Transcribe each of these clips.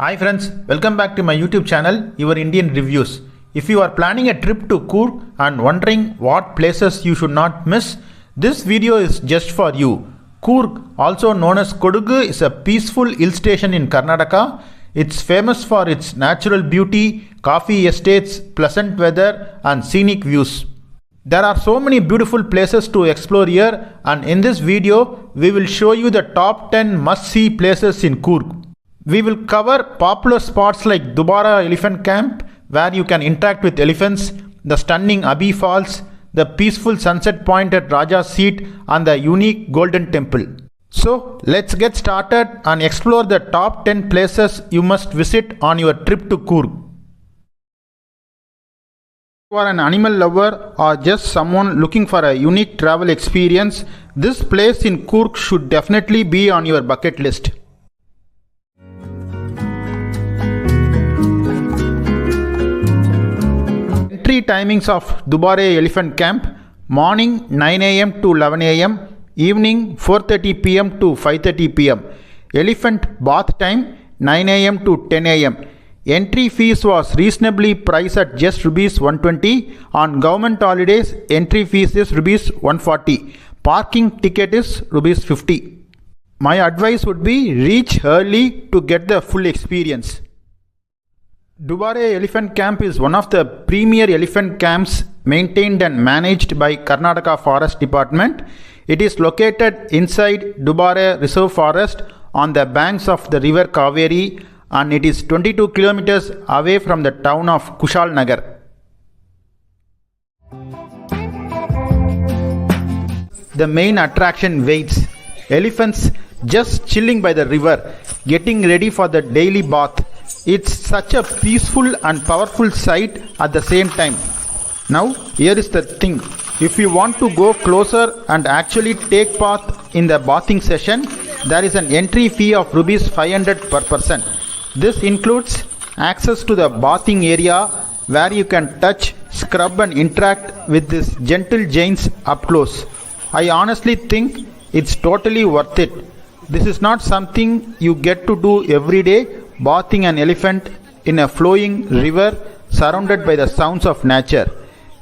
Hi friends, welcome back to my YouTube channel, Your Indian Reviews. If you are planning a trip to Coorg and wondering what places you should not miss, this video is just for you. Coorg, also known as Coorg, is a peaceful hill station in Karnataka. It's famous for its natural beauty, coffee estates, pleasant weather and scenic views. There are so many beautiful places to explore here, and in this video, we will show you the top 10 must-see places in Coorg. We will cover popular spots like Dubare Elephant Camp, where you can interact with elephants, the stunning Abbey Falls, the peaceful sunset point at Raja's Seat, and the unique Golden Temple. So, let's get started and explore the top 10 places you must visit on your trip to Coorg. If you are an animal lover or just someone looking for a unique travel experience, this place in Coorg should definitely be on your bucket list. Entry timings of Dubare Elephant Camp: morning 9 am to 11 am, evening 4:30 pm to 5:30 pm. Elephant bath time 9 am to 10 am. Entry fees was reasonably priced at just rupees 120. On government holidays, entry fees is rupees 140. Parking ticket is rupees 50. My advice would be reach early to get the full experience. Dubare Elephant Camp is one of the premier elephant camps maintained and managed by Karnataka Forest Department. It is located inside Dubare Reserve Forest on the banks of the river Kaveri, and it is 22 kilometers away from the town of Kushalnagar. The main attraction waits. Elephants just chilling by the river, getting ready for the daily bath. It's such a peaceful and powerful sight at the same time. Now, here is the thing. If you want to go closer and actually take part in the bathing session, there is an entry fee of rupees 500 per person. This includes access to the bathing area where you can touch, scrub and interact with these gentle giants up close. I honestly think it's totally worth it. This is not something you get to do every day, bathing an elephant in a flowing river surrounded by the sounds of nature.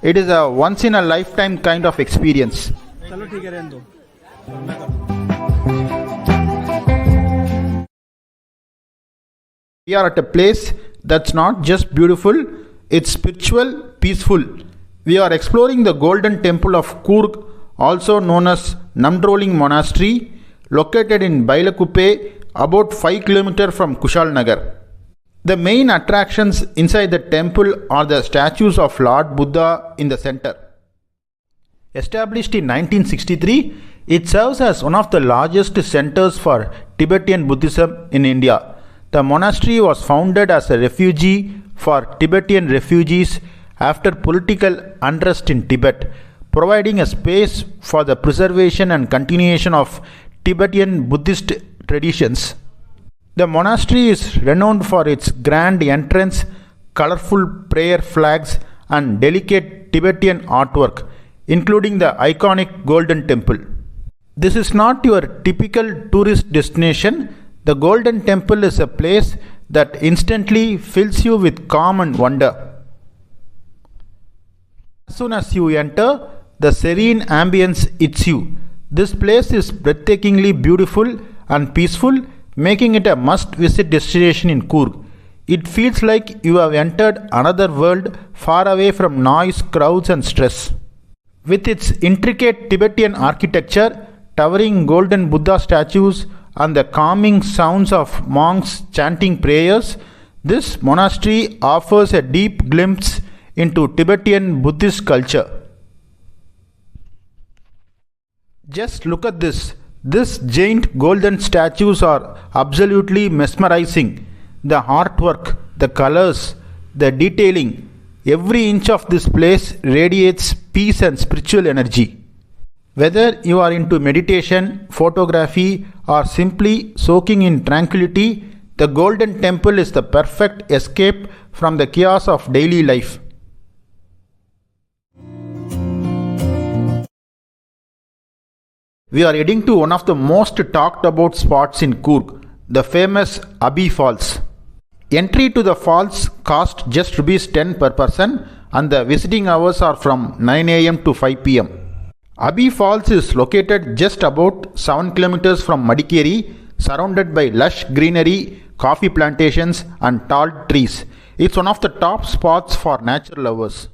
It is a once-in-a-lifetime kind of experience. We are at a place that's not just beautiful, it's spiritual, peaceful. We are exploring the Golden Temple of Coorg, also known as Namdroling Monastery, located in Bailakuppe, about 5 km from Kushalnagar. The main attractions inside the temple are the statues of Lord Buddha in the center. Established in 1963, it serves as one of the largest centers for Tibetan Buddhism in India. The monastery was founded as a refugee for Tibetan refugees after political unrest in Tibet, providing a space for the preservation and continuation of Tibetan Buddhist traditions. The monastery is renowned for its grand entrance, colorful prayer flags, and delicate Tibetan artwork, including the iconic Golden Temple. This is not your typical tourist destination. The Golden Temple is a place that instantly fills you with calm and wonder. As soon as you enter, the serene ambience hits you. This place is breathtakingly beautiful and peaceful, making it a must-visit destination in Coorg. It feels like you have entered another world far away from noise, crowds and stress. With its intricate Tibetan architecture, towering golden Buddha statues and the calming sounds of monks chanting prayers, this monastery offers a deep glimpse into Tibetan Buddhist culture. Just look at this. These giant golden statues are absolutely mesmerizing. The artwork, the colors, the detailing, every inch of this place radiates peace and spiritual energy. Whether you are into meditation, photography, or simply soaking in tranquility, the Golden Temple is the perfect escape from the chaos of daily life. We are heading to one of the most talked about spots in Coorg, the famous Abbey Falls. Entry to the falls cost just rupees 10 per person and the visiting hours are from 9 am to 5 pm. Abbey Falls is located just about 7 kilometers from Madikeri, surrounded by lush greenery, coffee plantations and tall trees. It's one of the top spots for nature lovers.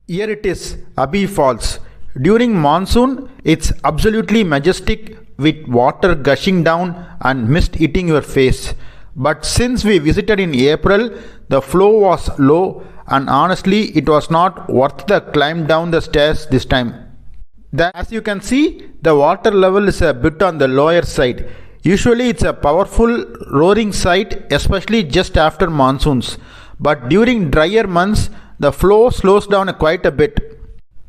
Here it is, Abbey Falls. During monsoon, it's absolutely majestic with water gushing down and mist hitting your face. But since we visited in April, the flow was low and honestly it was not worth the climb down the stairs this time. As you can see, the water level is a bit on the lower side. Usually it's a powerful roaring sight, especially just after monsoons. But during drier months, the flow slows down quite a bit.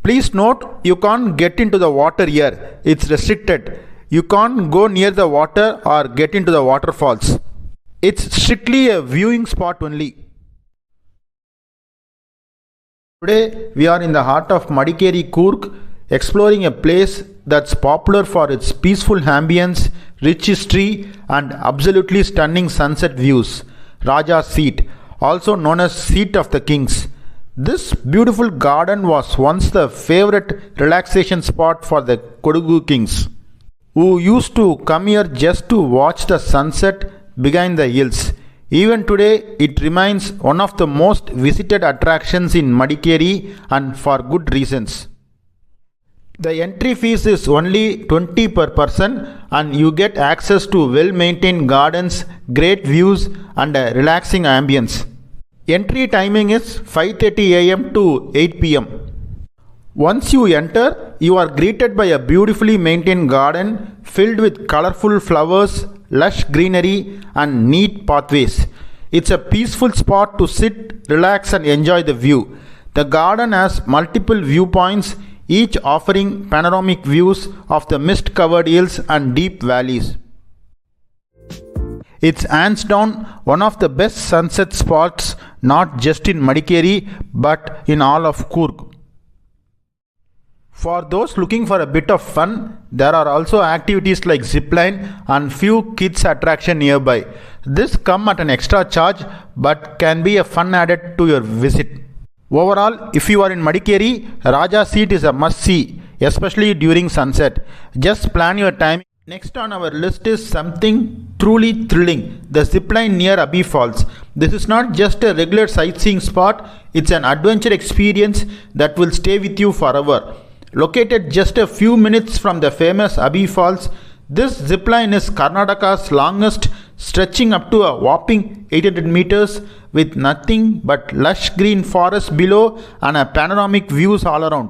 Please note, you can't get into the water here. It's restricted. You can't go near the water or get into the waterfalls. It's strictly a viewing spot only. Today we are in the heart of Madikeri, Coorg, exploring a place that's popular for its peaceful ambience, rich history and absolutely stunning sunset views. Raja's Seat, also known as Seat of the Kings. This beautiful garden was once the favorite relaxation spot for the Kodugu kings, who used to come here just to watch the sunset behind the hills. Even today, it remains one of the most visited attractions in Madikeri and for good reasons. The entry fees is only 20 per person and you get access to well-maintained gardens, great views and a relaxing ambience. Entry timing is 5:30 am to 8 pm. Once you enter, you are greeted by a beautifully maintained garden filled with colorful flowers, lush greenery and neat pathways. It's a peaceful spot to sit, relax and enjoy the view. The garden has multiple viewpoints, each offering panoramic views of the mist-covered hills and deep valleys. It's hands down one of the best sunset spots not just in Madikeri but in all of Coorg. For those looking for a bit of fun, there are also activities like zipline and few kids attraction nearby. This come at an extra charge but can be a fun added to your visit. Overall, if you are in Madikeri, Raja's Seat is a must-see, especially during sunset. Just plan your time. Next on our list is something truly thrilling, the zipline near Abbey Falls. This is not just a regular sightseeing spot, it's an adventure experience that will stay with you forever. Located just a few minutes from the famous Abbey Falls, this zipline is Karnataka's longest, stretching up to a whopping 800 meters with nothing but lush green forest below and a panoramic views all around.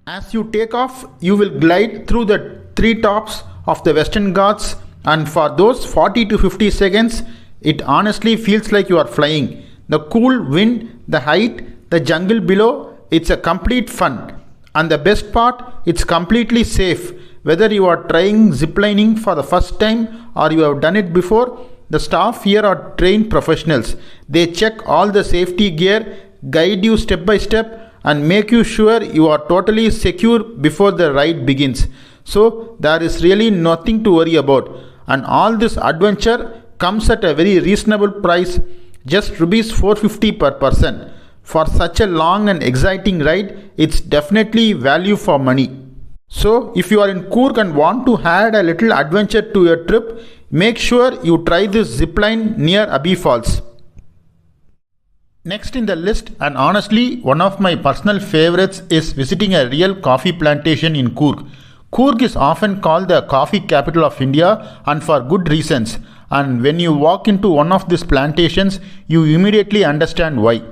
As you take off, you will glide through the treetops of the Western Ghats, and for those 40 to 50 seconds, it honestly feels like you are flying. The cool wind, the height, the jungle below, it's a complete fun. And the best part, it's completely safe. Whether you are trying ziplining for the first time or you have done it before, the staff here are trained professionals. They check all the safety gear, guide you step by step and make you sure you are totally secure before the ride begins. So there is really nothing to worry about. And all this adventure comes at a very reasonable price, just rupees 450 per person. For such a long and exciting ride, it's definitely value for money. So if you are in Coorg and want to add a little adventure to your trip, make sure you try this zipline near Abbey Falls. Next in the list, and honestly one of my personal favorites, is visiting a real coffee plantation in Coorg. Coorg is often called the coffee capital of India and for good reasons. And when you walk into one of these plantations, you immediately understand why.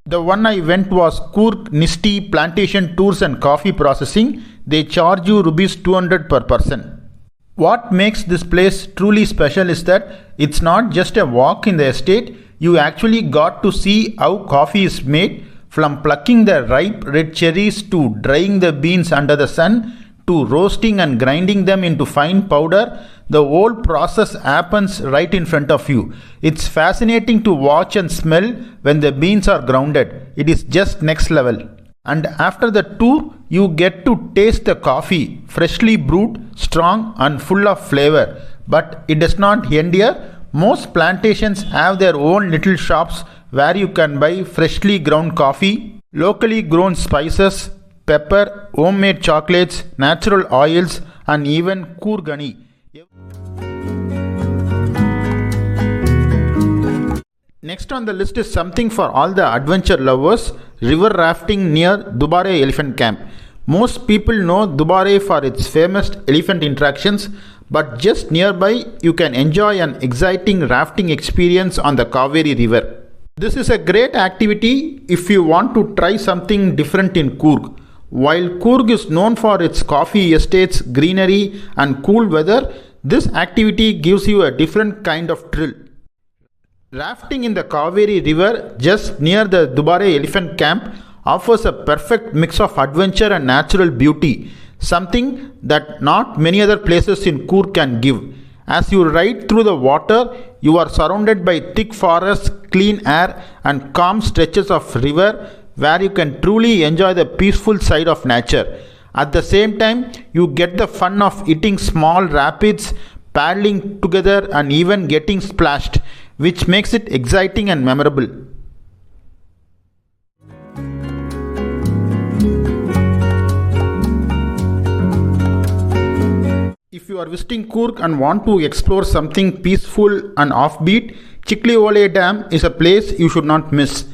The one I went was Coorg Nisti Plantation Tours and Coffee Processing. They charge you rupees 200 per person. What makes this place truly special is that it's not just a walk in the estate. You actually got to see how coffee is made, from plucking the ripe red cherries to drying the beans under the sun to roasting and grinding them into fine powder. The whole process happens right in front of you. It's fascinating to watch and smell when the beans are grounded. It is just next level. And after the tour, you get to taste the coffee, freshly brewed, strong and full of flavor. But it does not end here. Most plantations have their own little shops where you can buy freshly ground coffee, locally grown spices, pepper, homemade chocolates, natural oils, and even Coorg honey. Next on the list is something for all the adventure lovers, river rafting near Dubare Elephant Camp. Most people know Dubare for its famous elephant interactions, but just nearby you can enjoy an exciting rafting experience on the Kaveri River. This is a great activity if you want to try something different in Coorg. While Coorg is known for its coffee estates, greenery and cool weather, this activity gives you a different kind of thrill. Rafting in the Kaveri River just near the Dubare Elephant Camp offers a perfect mix of adventure and natural beauty, something that not many other places in Coorg can give. As you ride through the water, you are surrounded by thick forests, clean air and calm stretches of river where you can truly enjoy the peaceful side of nature. At the same time, you get the fun of hitting small rapids, paddling together and even getting splashed, which makes it exciting and memorable. If you are visiting Coorg and want to explore something peaceful and offbeat, Chiklihole Dam is a place you should not miss.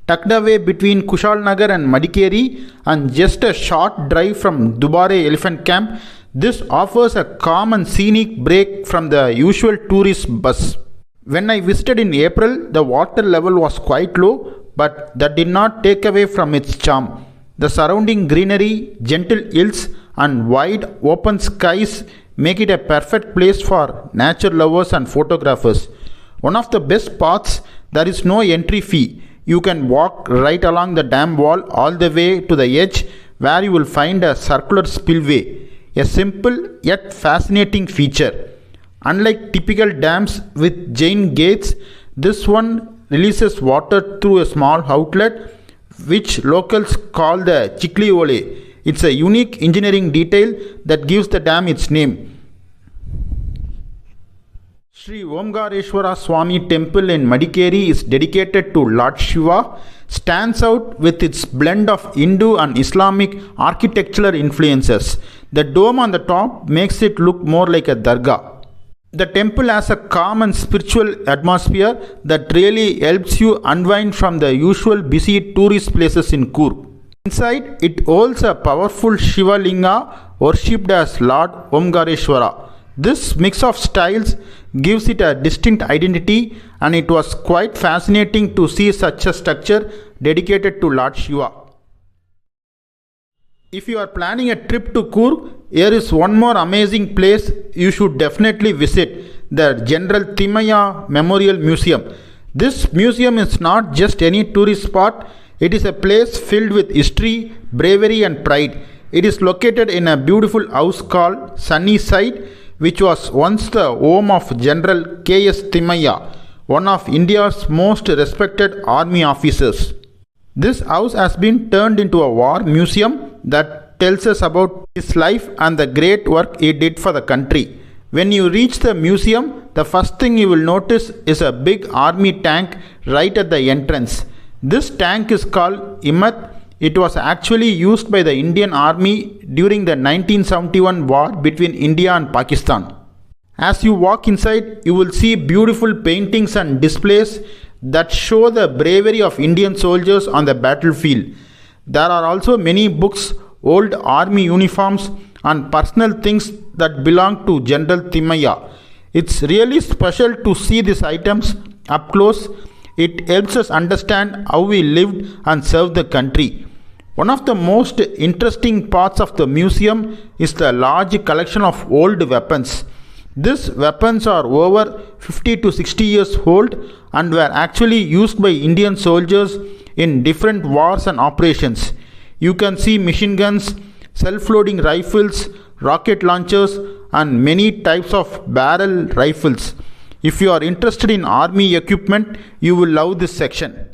Tucked away between Kushalnagar and Madikeri and just a short drive from Dubare Elephant Camp, this offers a calm and scenic break from the usual tourist buzz. When I visited in April, the water level was quite low, but that did not take away from its charm. The surrounding greenery, gentle hills and wide open skies make it a perfect place for nature lovers and photographers. One of the best parts, there is no entry fee. You can walk right along the dam wall all the way to the edge where you will find a circular spillway, a simple yet fascinating feature. Unlike typical dams with giant gates, this one releases water through a small outlet which locals call the Chiklihole. It's a unique engineering detail that gives the dam its name. Sri Omkareshwara Temple in Madikeri is dedicated to Lord Shiva, stands out with its blend of Hindu and Islamic architectural influences. The dome on the top makes it look more like a dargah. The temple has a calm and spiritual atmosphere that really helps you unwind from the usual busy tourist places in Coorg. Inside, it holds a powerful Shiva Linga worshipped as Lord Omkareshwara. This mix of styles gives it a distinct identity, and it was quite fascinating to see such a structure dedicated to Lord Shiva. If you are planning a trip to Coorg, here is one more amazing place you should definitely visit, the General Thimayya Memorial Museum. This museum is not just any tourist spot, it is a place filled with history, bravery and pride. It is located in a beautiful house called Sunnyside, which was once the home of General K.S. Thimayya, one of India's most respected army officers. This house has been turned into a war museum that tells us about his life and the great work he did for the country. When you reach the museum, the first thing you will notice is a big army tank right at the entrance. This tank is called Himmat. It was actually used by the Indian Army during the 1971 war between India and Pakistan. As you walk inside, you will see beautiful paintings and displays that show the bravery of Indian soldiers on the battlefield. There are also many books, old army uniforms and personal things that belong to General Thimayya. It's really special to see these items up close. It helps us understand how he lived and served the country. One of the most interesting parts of the museum is the large collection of old weapons. These weapons are over 50 to 60 years old and were actually used by Indian soldiers in different wars and operations. You can see machine guns, self-loading rifles, rocket launchers and many types of barrel rifles. If you are interested in army equipment, you will love this section.